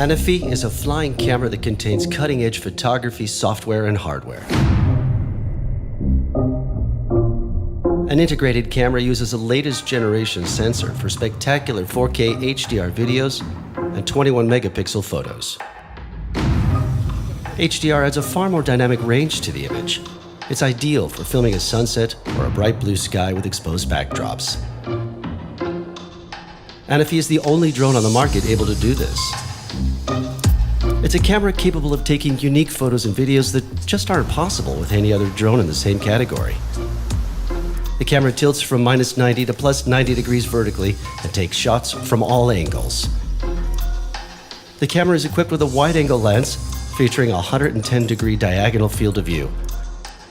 Anafi is a flying camera that contains cutting-edge photography software and hardware. An integrated camera uses a latest generation sensor for spectacular 4K HDR videos and 21 megapixel photos. HDR adds a far more dynamic range to the image. It's ideal for filming a sunset or a bright blue sky with exposed backdrops. Anafi is the only drone on the market able to do this. It's a camera capable of taking unique photos and videos that just aren't possible with any other drone in the same category. The camera tilts from -90 to +90 degrees vertically and takes shots from all angles. The camera is equipped with a wide-angle lens featuring a 110-degree diagonal field of view.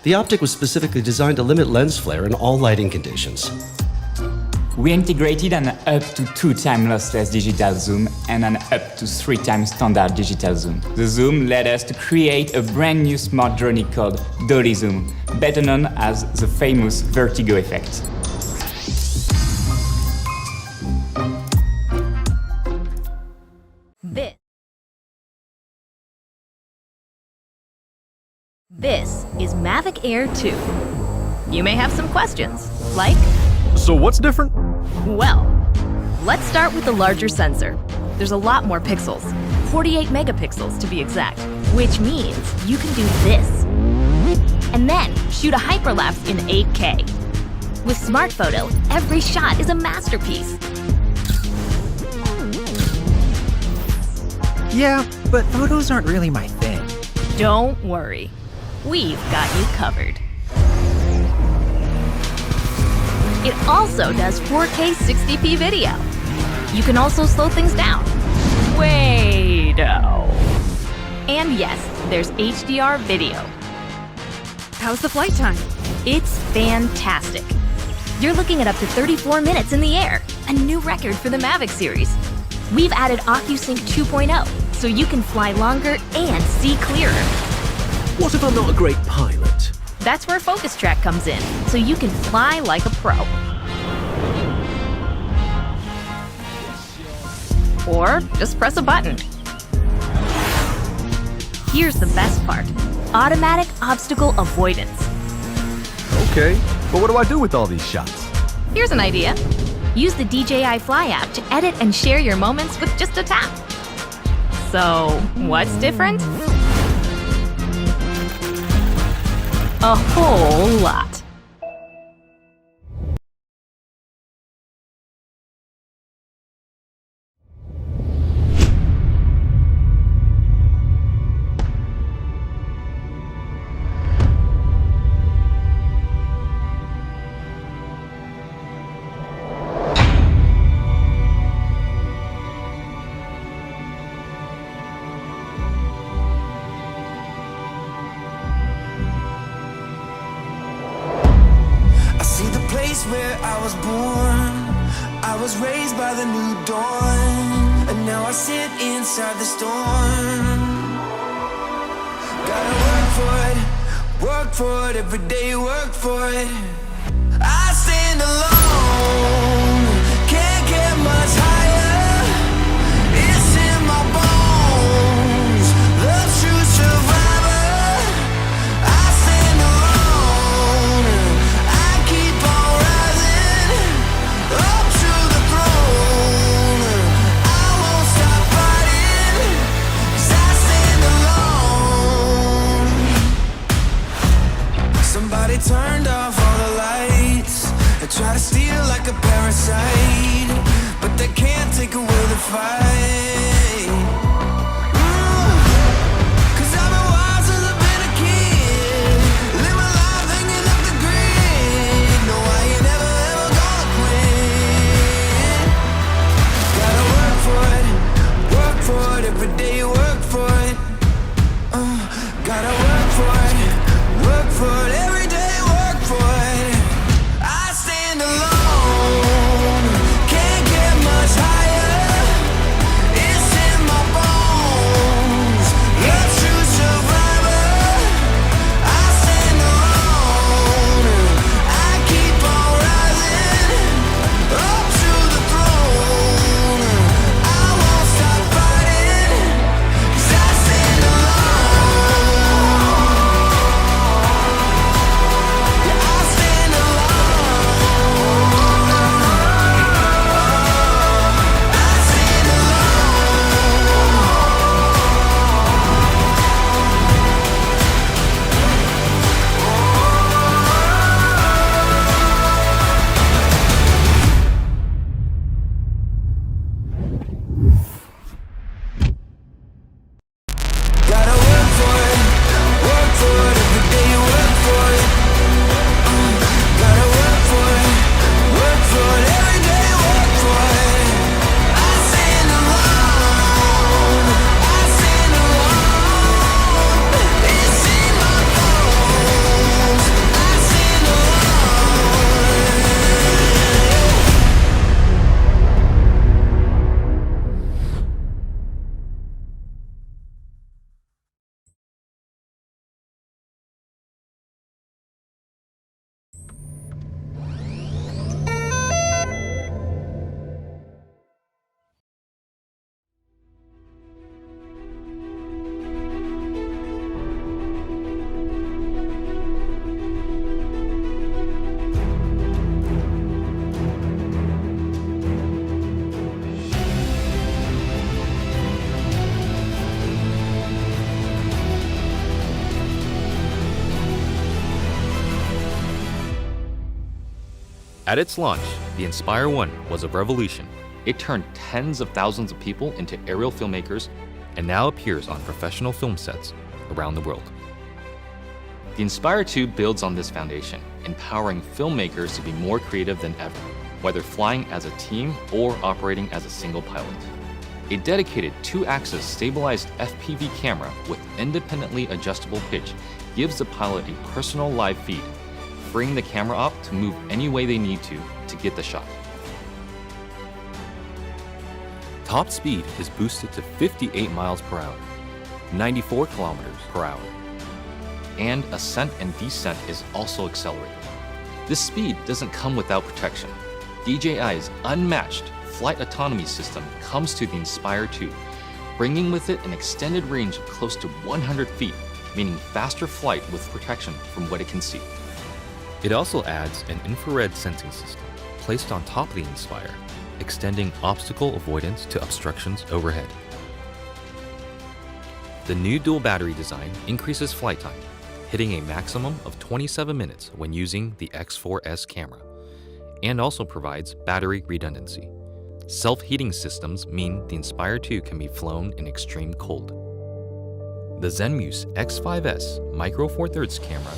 The optic was specifically designed to limit lens flare in all lighting conditions. We integrated an up to 2 times lossless digital zoom and an up to 3 times standard digital zoom. The zoom led us to create a brand new smart drone called Dolly Zoom, better known as the famous vertigo effect. This is Mavic Air 2. You may have some questions, like, So what's different? well, let's start with the larger sensor. There's a lot more pixels, 48 megapixels to be exact, which means you can do this. And then shoot a hyperlapse in 8K. With Smart Photo, every shot is a masterpiece. Yeah, but photos aren't really my thing. Don't worry, we've got you covered. It also does 4K 60p video. You can also slow things down. Way-do. And yes, there's HDR video. How's the flight time? It's fantastic. You're looking at up to 34 minutes in the air, a new record for the Mavic series. We've added OcuSync 2.0, so you can fly longer and see clearer. What if I'm not a great pilot? That's where Focus Track comes in, so you can fly like a pro. Or just press a button. Here's the best part: automatic obstacle avoidance. Okay, but what do I do with all these shots? Here's an idea. Use the DJI Fly app to edit and share your moments with just a tap. So, what's different? A whole lot. Where I was born, I was raised by the new dawn, and now I sit inside the storm. Gotta work for it, every day work for it. I stand alone, can't get much higher. It's in my bones, the true survivor. I stand alone, I keep on rising up to the throne. I won't stop fighting, 'cause I stand alone. Somebody turned off all the lights. They try to steal like a parasite, but they can't take away the fight. 'Cause I've been wild since I've been a kid. Live my life hanging up the grid. No, I ain't never ever gonna quit. Gotta work for it, every day work for it. Gotta work for it, every day work for it. I stand alone, can't get much higher. It's At its launch, the Inspire 1 was a revolution. It turned tens of thousands of people into aerial filmmakers and now appears on professional film sets around the world. The Inspire 2 builds on this foundation, empowering filmmakers to be more creative than ever, whether flying as a team or operating as a single pilot. A dedicated 2-axis stabilized FPV camera with independently adjustable pitch gives the pilot a personal live feed, freeing the camera op to move any way they need to get the shot. Top speed is boosted to 58 miles per hour, 94 kilometers per hour, and ascent and descent is also accelerated. This speed doesn't come without protection. DJI's unmatched flight autonomy system comes to the Inspire 2, bringing with it an extended range of close to 100 feet, meaning faster flight with protection from what it can see. It also adds an infrared sensing system placed on top of the Inspire, extending obstacle avoidance to obstructions overhead. The new dual battery design increases flight time, hitting a maximum of 27 minutes when using the X4S camera, and also provides battery redundancy. Self-heating systems mean the Inspire 2 can be flown in extreme cold. The Zenmuse X5S Micro Four Thirds camera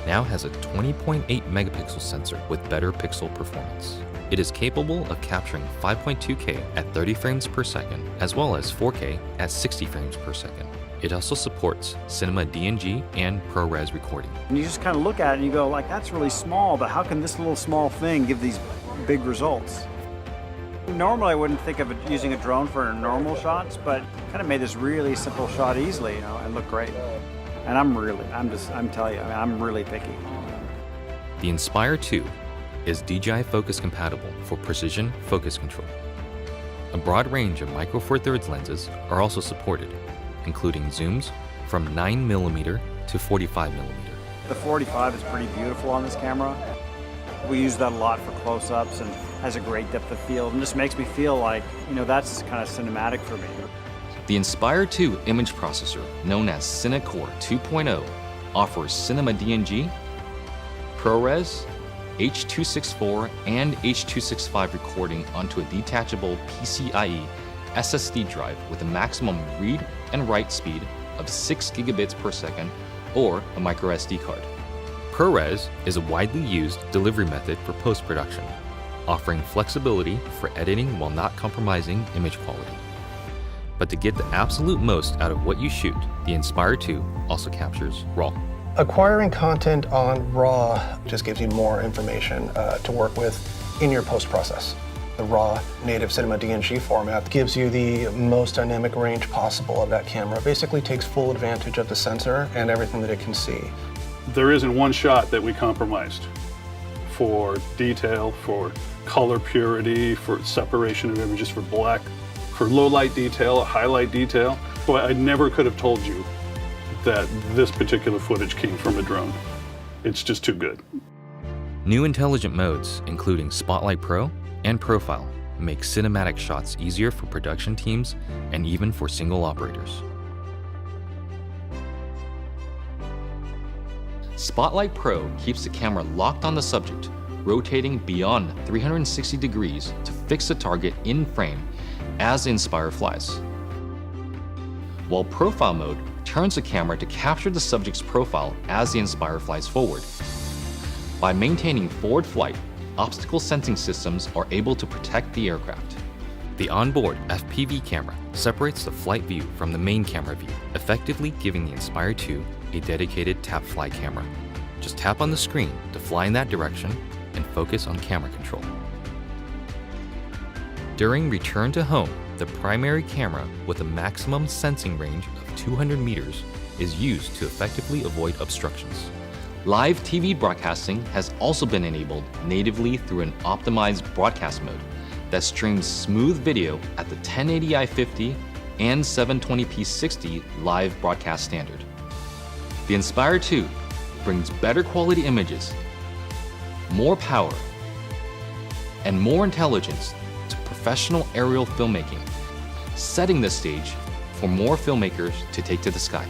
now has a 20.8 megapixel sensor with better pixel performance. It is capable of capturing 5.2K at 30 frames per second, as well as 4K at 60 frames per second. It also supports Cinema DNG and ProRes recording. And you just kind of look at it and you go like, that's really small, but how can this little small thing give these big results? Normally I wouldn't think of using a drone for normal shots, but kind of made this really simple shot easily, and look great. And I'm telling you, I'm really picky. The Inspire 2 is DJI Focus compatible for precision focus control. A broad range of Micro Four Thirds lenses are also supported, including zooms from 9mm to 45mm. The 45 is pretty beautiful on this camera. We use that a lot for close-ups and has a great depth of field and just makes me feel like, that's kind of cinematic for me. The Inspire 2 image processor, known as CineCore 2.0, offers Cinema DNG, ProRes, H.264, and H.265 recording onto a detachable PCIe SSD drive with a maximum read and write speed of 6 gigabits per second or a micro SD card. ProRes is a widely used delivery method for post-production, offering flexibility for editing while not compromising image quality. But to get the absolute most out of what you shoot, the Inspire 2 also captures RAW. Acquiring content on RAW just gives you more information to work with in your post-process. The RAW native Cinema DNG format gives you the most dynamic range possible of that camera. Basically takes full advantage of the sensor and everything that it can see. There isn't one shot that we compromised for detail, for color purity, for separation of images, for black, for low light detail, highlight detail. Boy, I never could have told you that this particular footage came from a drone. It's just too good. New intelligent modes, including Spotlight Pro and Profile, make cinematic shots easier for production teams and even for single operators. Spotlight Pro keeps the camera locked on the subject, rotating beyond 360 degrees to fix the target in frame as the Inspire flies. While Profile mode turns the camera to capture the subject's profile as the Inspire flies forward. By maintaining forward flight, obstacle sensing systems are able to protect the aircraft. The onboard FPV camera separates the flight view from the main camera view, effectively giving the Inspire 2 a dedicated tap fly camera. Just tap on the screen to fly in that direction and focus on camera control. During return to home, the primary camera with a maximum sensing range of 200 meters is used to effectively avoid obstructions. Live TV broadcasting has also been enabled natively through an optimized broadcast mode that streams smooth video at the 1080i50 and 720p 60 live broadcast standard. The Inspire 2 brings better quality images, more power, and more intelligence to professional aerial filmmaking, setting the stage for more filmmakers to take to the sky.